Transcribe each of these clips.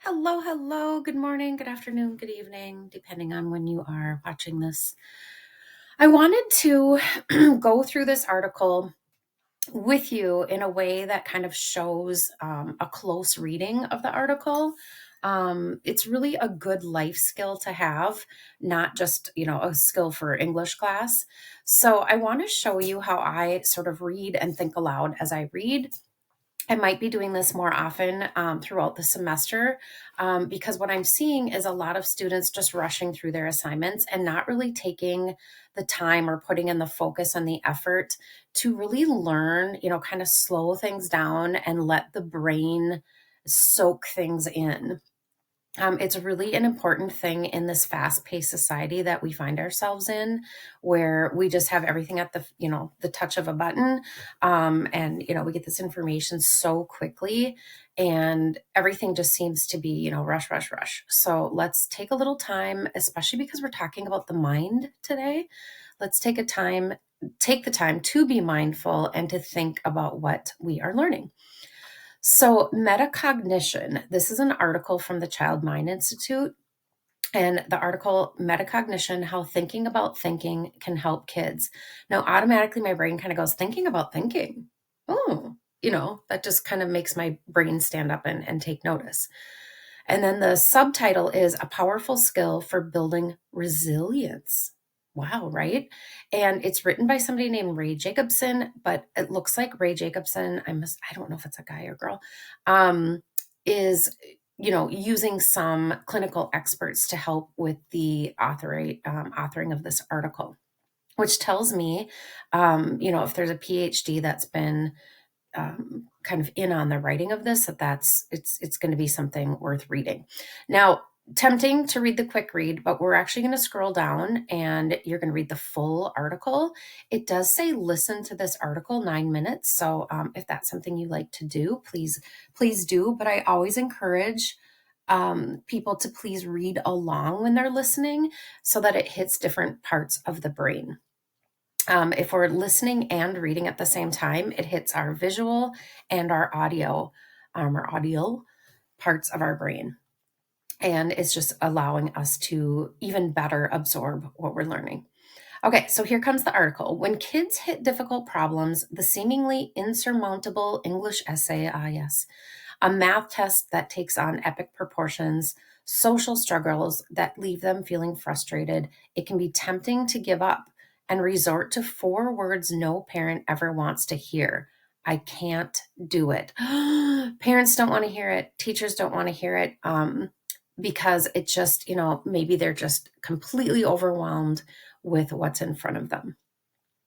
Hello, hello. Good morning, good afternoon, good evening, depending on when you are watching this. I wanted to go through this article with you in a way that kind of shows a close reading of the article. It's really a good life skill to have, not just, a skill for English class. So I want to show you how I sort of read and think aloud as I read. I might be doing this more often throughout the semester because what I'm seeing is a lot of students just rushing through their assignments and not really taking the time or putting in the focus and the effort to really learn, kind of slow things down and let the brain soak things in. It's really an important thing in this fast-paced society that we find ourselves in, where we just have everything at the touch of a button, and we get this information so quickly, and everything just seems to be rush, rush, rush. So let's take a little time, especially because we're talking about the mind today. Let's take the time to be mindful and to think about what we are learning. So, metacognition, this is an article from the Child Mind Institute. And the article, Metacognition, How Thinking About Thinking Can Help Kids. Now, automatically, my brain kind of goes, thinking about thinking. Oh, that just kind of makes my brain stand up and take notice. And then the subtitle is A Powerful Skill for Building Resilience. Wow, right? And it's written by somebody named Rae Jacobson, but it looks like Rae Jacobson, I don't know if it's a guy or girl, is using some clinical experts to help with the authoring of this article, which tells me, if there's a PhD that's been kind of in on the writing of this, it's going to be something worth reading. Now, tempting to read the quick read, but we're actually going to scroll down and you're going to read the full article. It does say listen to this article 9 minutes. So if that's something you like to do, please do. But I always encourage people to please read along when they're listening so that it hits different parts of the brain. If we're listening and reading at the same time, it hits our visual and our audio parts of our brain. And it's just allowing us to even better absorb what we're learning. Okay, so here comes the article. When kids hit difficult problems, the seemingly insurmountable English essay, yes, a math test that takes on epic proportions, social struggles that leave them feeling frustrated, it can be tempting to give up and resort to 4 words no parent ever wants to hear. I can't do it. Parents don't want to hear it. Teachers don't want to hear it because it just, maybe they're just completely overwhelmed with what's in front of them.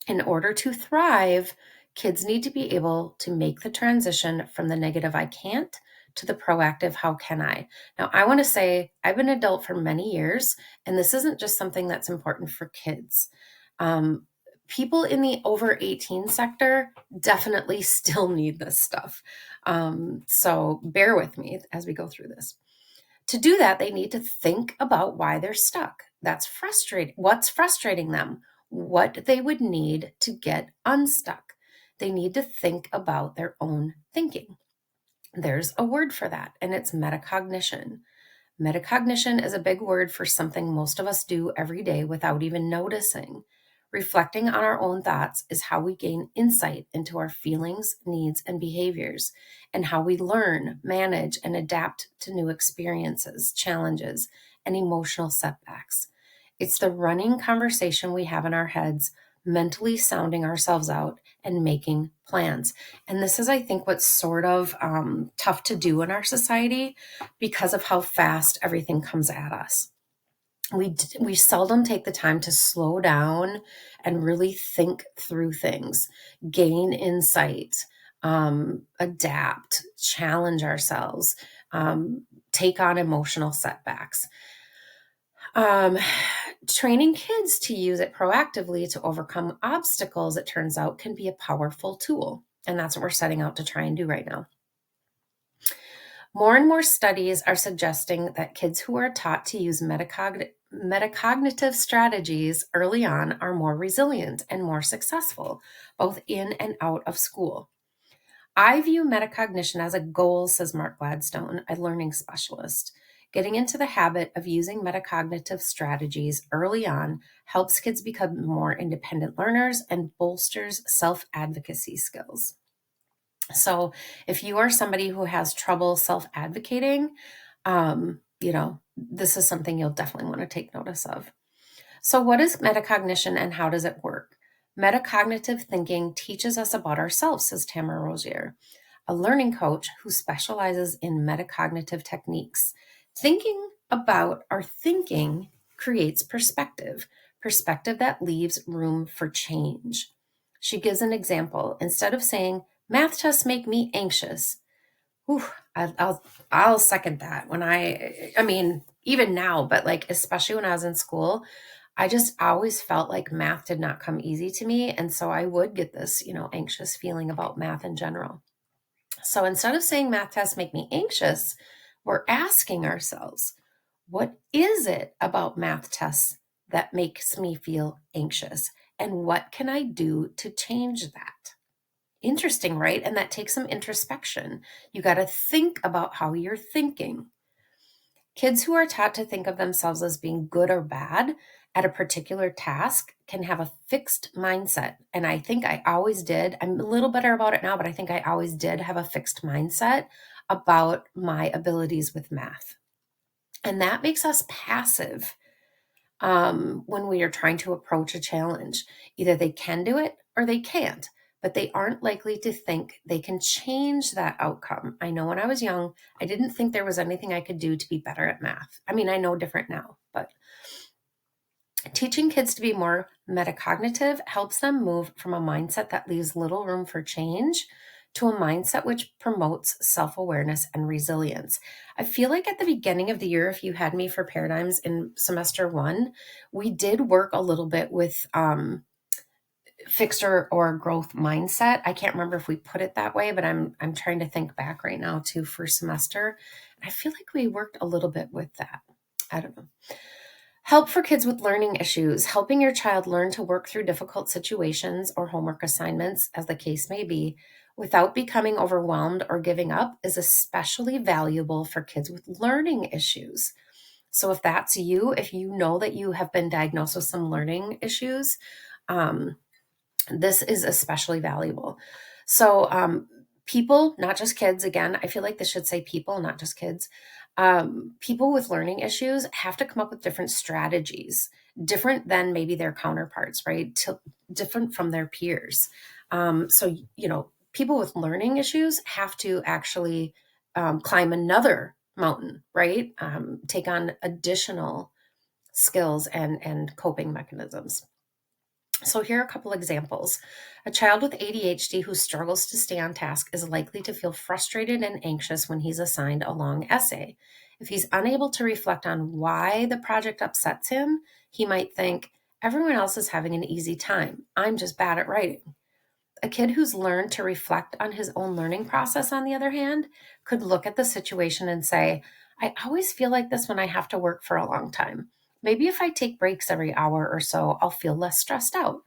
In order to thrive, kids need to be able to make the transition from the negative I can't to the proactive how can I. Now, I want to say I've been an adult for many years, and this isn't just something that's important for kids. People in the over 18 sector definitely still need this stuff. So bear with me as we go through this. To do that, they need to think about why they're stuck. That's frustrating. What's frustrating them? What they would need to get unstuck. They need to think about their own thinking. There's a word for that, and it's metacognition. Metacognition is a big word for something most of us do every day without even noticing. Reflecting on our own thoughts is how we gain insight into our feelings, needs, and behaviors, and how we learn, manage, and adapt to new experiences, challenges, and emotional setbacks. It's the running conversation we have in our heads, mentally sounding ourselves out and making plans. And this is, I think, what's sort of tough to do in our society because of how fast everything comes at us. We seldom take the time to slow down and really think through things, gain insight, adapt, challenge ourselves, take on emotional setbacks. Training kids to use it proactively to overcome obstacles, it turns out, can be a powerful tool. And that's what we're setting out to try and do right now. More and more studies are suggesting that kids who are taught to use metacognitive strategies early on are more resilient and more successful, both in and out of school. I view metacognition as a goal, says Mark Gladstone, a learning specialist. Getting into the habit of using metacognitive strategies early on helps kids become more independent learners and bolsters self-advocacy skills. So if you are somebody who has trouble self-advocating, this is something you'll definitely want to take notice of. So what is metacognition and how does it work? Metacognitive thinking teaches us about ourselves, says Tamara Rozier, a learning coach who specializes in metacognitive techniques. Thinking about our thinking creates perspective that leaves room for change. She gives an example. Instead of saying, math tests make me anxious, I'll second that. Even now, but like, especially when I was in school, I just always felt like math did not come easy to me. And so I would get this, anxious feeling about math in general. So instead of saying math tests make me anxious, we're asking ourselves, what is it about math tests that makes me feel anxious? And what can I do to change that? Interesting, right? And that takes some introspection. You got to think about how you're thinking. Kids who are taught to think of themselves as being good or bad at a particular task can have a fixed mindset. And I think I always did. I'm a little better about it now, but I think I always did have a fixed mindset about my abilities with math. And that makes us passive when we are trying to approach a challenge. Either they can do it or they can't, but they aren't likely to think they can change that outcome. I know when I was young, I didn't think there was anything I could do to be better at math. I mean, I know different now, but teaching kids to be more metacognitive helps them move from a mindset that leaves little room for change to a mindset which promotes self-awareness and resilience. I feel like at the beginning of the year, if you had me for paradigms in semester 1, we did work a little bit with fixed or growth mindset. I can't remember if we put it that way, but I'm trying to think back right now to first semester. I feel like we worked a little bit with that. I don't know. Help for kids with learning issues. Helping your child learn to work through difficult situations or homework assignments, as the case may be, without becoming overwhelmed or giving up is especially valuable for kids with learning issues. So if that's you, if you know that you have been diagnosed with some learning issues, this is especially valuable. So people, not just kids, again, I feel like this should say people, not just kids. People with learning issues have to come up with different strategies, different than maybe their counterparts, right? Different from their peers. So people with learning issues have to actually climb another mountain, right? Take on additional skills and coping mechanisms. So here are a couple examples. A child with ADHD who struggles to stay on task is likely to feel frustrated and anxious when he's assigned a long essay. If he's unable to reflect on why the project upsets him, he might think, everyone else is having an easy time. I'm just bad at writing. A kid who's learned to reflect on his own learning process, on the other hand, could look at the situation and say, I always feel like this when I have to work for a long time. Maybe if I take breaks every hour or so, I'll feel less stressed out.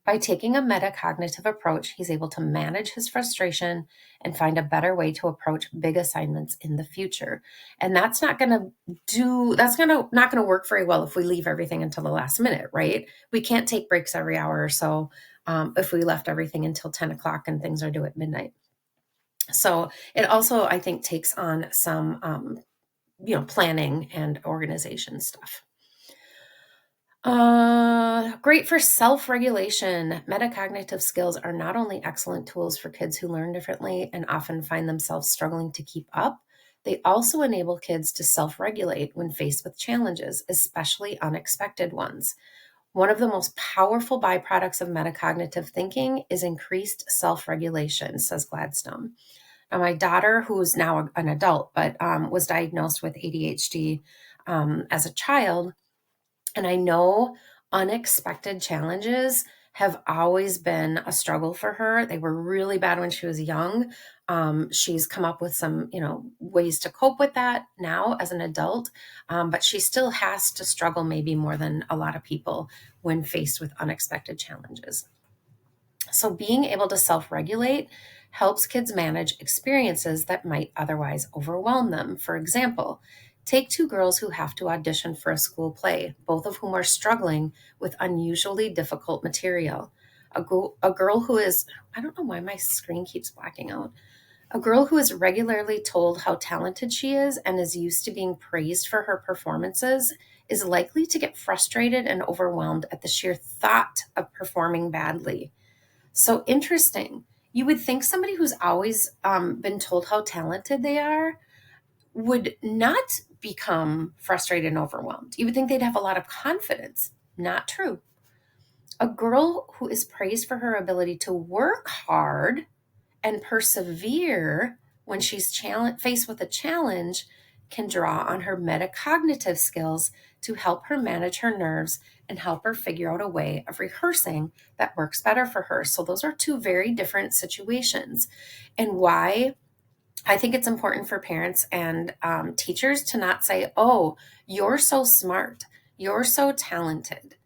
By taking a metacognitive approach, he's able to manage his frustration and find a better way to approach big assignments in the future. And that's not going to work very well if we leave everything until the last minute, right? We can't take breaks every hour or so if we left everything until 10 o'clock and things are due at midnight. So it also, I think, takes on some, planning and organization stuff. Great for self-regulation. Metacognitive skills are not only excellent tools for kids who learn differently and often find themselves struggling to keep up, they also enable kids to self-regulate when faced with challenges, especially unexpected ones. One of the most powerful byproducts of metacognitive thinking is increased self-regulation, says Gladstone. Now, my daughter, who's now an adult, but was diagnosed with ADHD as a child, and I know unexpected challenges have always been a struggle for her. They were really bad when she was young. She's come up with some, ways to cope with that now as an adult, but she still has to struggle maybe more than a lot of people when faced with unexpected challenges. So being able to self-regulate helps kids manage experiences that might otherwise overwhelm them. For example, take two girls who have to audition for a school play, both of whom are struggling with unusually difficult material. A girl who is, I don't know why my screen keeps blacking out. A girl who is regularly told how talented she is and is used to being praised for her performances is likely to get frustrated and overwhelmed at the sheer thought of performing badly. So interesting. You would think somebody who's always been told how talented they are would not become frustrated and overwhelmed. You would think they'd have a lot of confidence. Not true. A girl who is praised for her ability to work hard and persevere when she's faced with a challenge can draw on her metacognitive skills to help her manage her nerves and help her figure out a way of rehearsing that works better for her. So those are two very different situations. And why I think it's important for parents and teachers to not say, oh, you're so smart, you're so talented.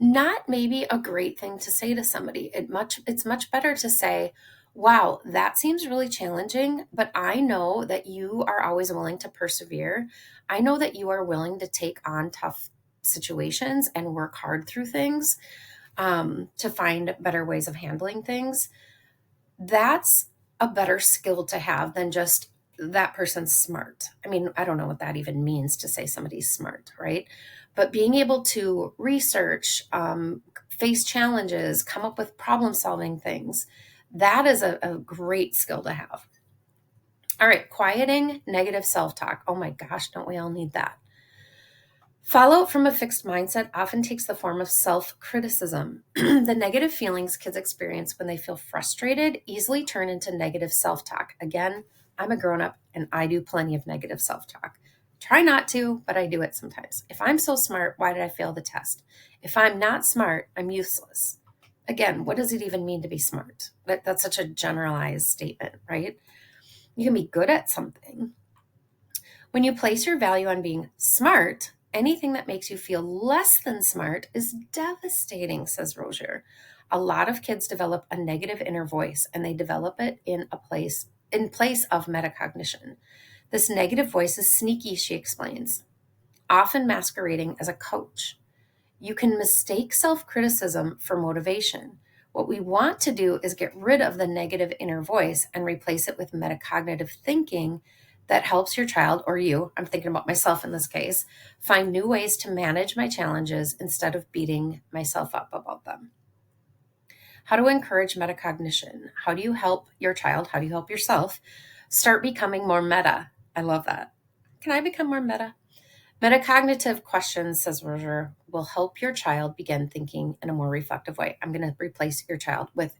Not maybe a great thing to say to somebody. It's much better to say, wow, that seems really challenging, but I know that you are always willing to persevere. I know that you are willing to take on tough situations and work hard through things to find better ways of handling things. That's a better skill to have than just that person's smart. I mean, I don't know what that even means to say somebody's smart, right? But being able to research, face challenges, come up with problem solving things, that is a great skill to have. All right, quieting negative self talk. Oh my gosh, don't we all need that? Fallout from a fixed mindset often takes the form of self-criticism. The negative feelings kids experience when they feel frustrated easily turn into negative self-talk. Again, I'm a grown-up and I do plenty of negative self-talk. Try not to, but I do it sometimes. If I'm so smart, why did I fail the test? If I'm not smart, I'm useless. Again, what does it even mean to be smart? That's such a generalized statement, right? You can be good at something. When you place your value on being smart, anything that makes you feel less than smart is devastating, says Rozier. A lot of kids develop a negative inner voice, and they develop it in place of metacognition. This negative voice is sneaky, she explains, often masquerading as a coach. You can mistake self-criticism for motivation. What we want to do is get rid of the negative inner voice and replace it with metacognitive thinking that helps your child, or you, I'm thinking about myself in this case, find new ways to manage my challenges instead of beating myself up about them. How to encourage metacognition? How do you help your child? How do you help yourself start becoming more meta? I love that. Can I become more meta? Metacognitive questions, says Rozier, will help your child begin thinking in a more reflective way. I'm going to replace your child with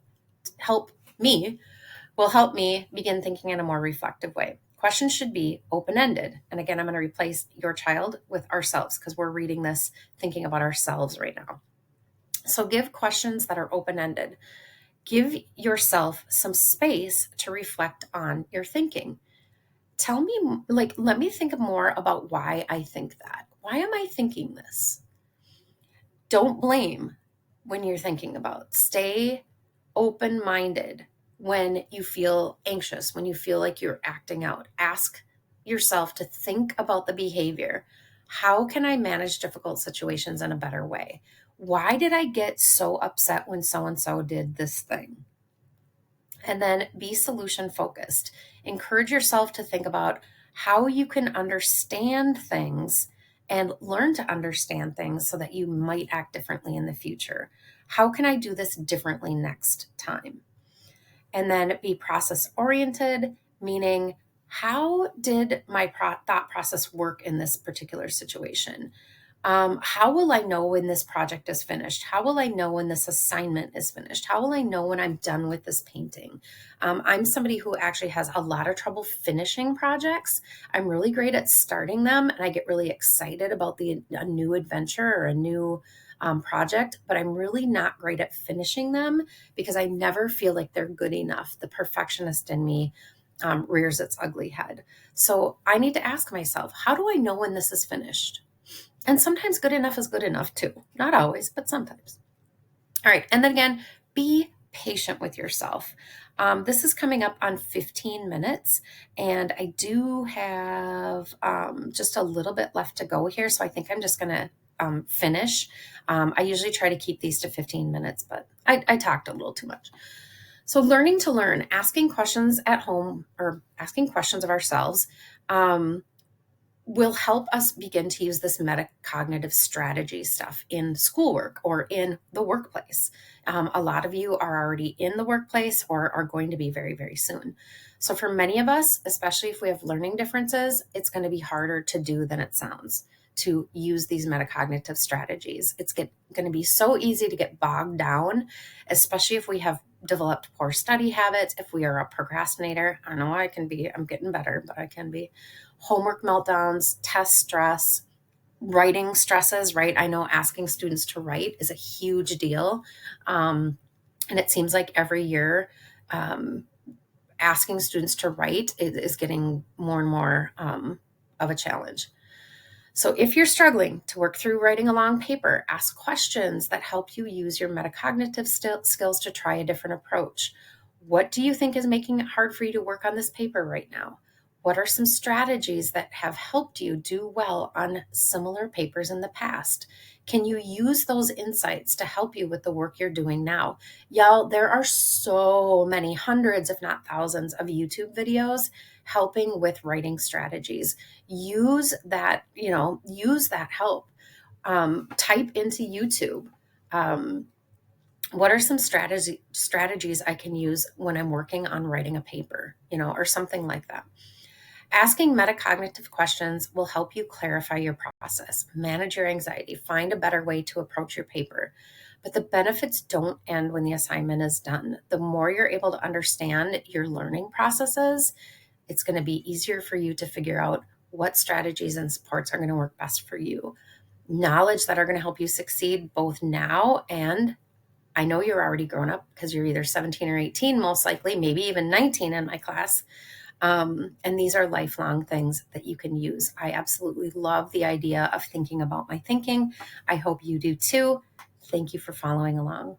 will help me begin thinking in a more reflective way. Questions should be open-ended. And again, I'm going to replace your child with ourselves because we're reading this thinking about ourselves right now. So give questions that are open-ended. Give yourself some space to reflect on your thinking. Tell me, let me think more about why I think that. Why am I thinking this? Don't blame when you're thinking about. Stay open-minded when you feel anxious, when you feel like you're acting out. Ask yourself to think about the behavior. How can I manage difficult situations in a better way? Why did I get so upset when so-and-so did this thing? And then be solution focused. Encourage yourself to think about how you can understand things and learn to understand things so that you might act differently in the future. How can I do this differently next time? And then be process oriented, meaning how did my thought process work in this particular situation? How will I know when this project is finished? How will I know when this assignment is finished? How will I know when I'm done with this painting? I'm somebody who actually has a lot of trouble finishing projects. I'm really great at starting them, and I get really excited about a new adventure or a new project, but I'm really not great at finishing them because I never feel like they're good enough. The perfectionist in me rears its ugly head. So I need to ask myself, how do I know when this is finished? And sometimes good enough is good enough too. Not always, but sometimes. All right. And then again, be patient with yourself. This is coming up on 15 minutes, and I do have just a little bit left to go here. So I think I'm just going to finish. I usually try to keep these to 15 minutes, but I talked a little too much. So learning to learn, asking questions at home or asking questions of ourselves will help us begin to use this metacognitive strategy stuff in schoolwork or in the workplace. A lot of you are already in the workplace or are going to be very, very soon. So for many of us, especially if we have learning differences, it's going to be harder to do than it sounds to use these metacognitive strategies. It's going to be so easy to get bogged down, especially if we have developed poor study habits, if we are a procrastinator. I know I can be, I'm getting better, but I can be. Homework meltdowns, test stress, writing stresses, right? I know asking students to write is a huge deal. And it seems like every year, asking students to write is getting more and more of a challenge. So if you're struggling to work through writing a long paper, ask questions that help you use your metacognitive skills to try a different approach. What do you think is making it hard for you to work on this paper right now? What are some strategies that have helped you do well on similar papers in the past? Can you use those insights to help you with the work you're doing now? Y'all, there are so many hundreds, if not thousands, of YouTube videos helping with writing strategies. Use that, use that help. Type into YouTube. What are some strategies I can use when I'm working on writing a paper, or something like that. Asking metacognitive questions will help you clarify your process, manage your anxiety, find a better way to approach your paper. But the benefits don't end when the assignment is done. The more you're able to understand your learning processes, it's going to be easier for you to figure out what strategies and supports are going to work best for you. Knowledge that are going to help you succeed both now and I know you're already grown up because you're either 17 or 18, most likely, maybe even 19 in my class. And these are lifelong things that you can use. I absolutely love the idea of thinking about my thinking. I hope you do too. Thank you for following along.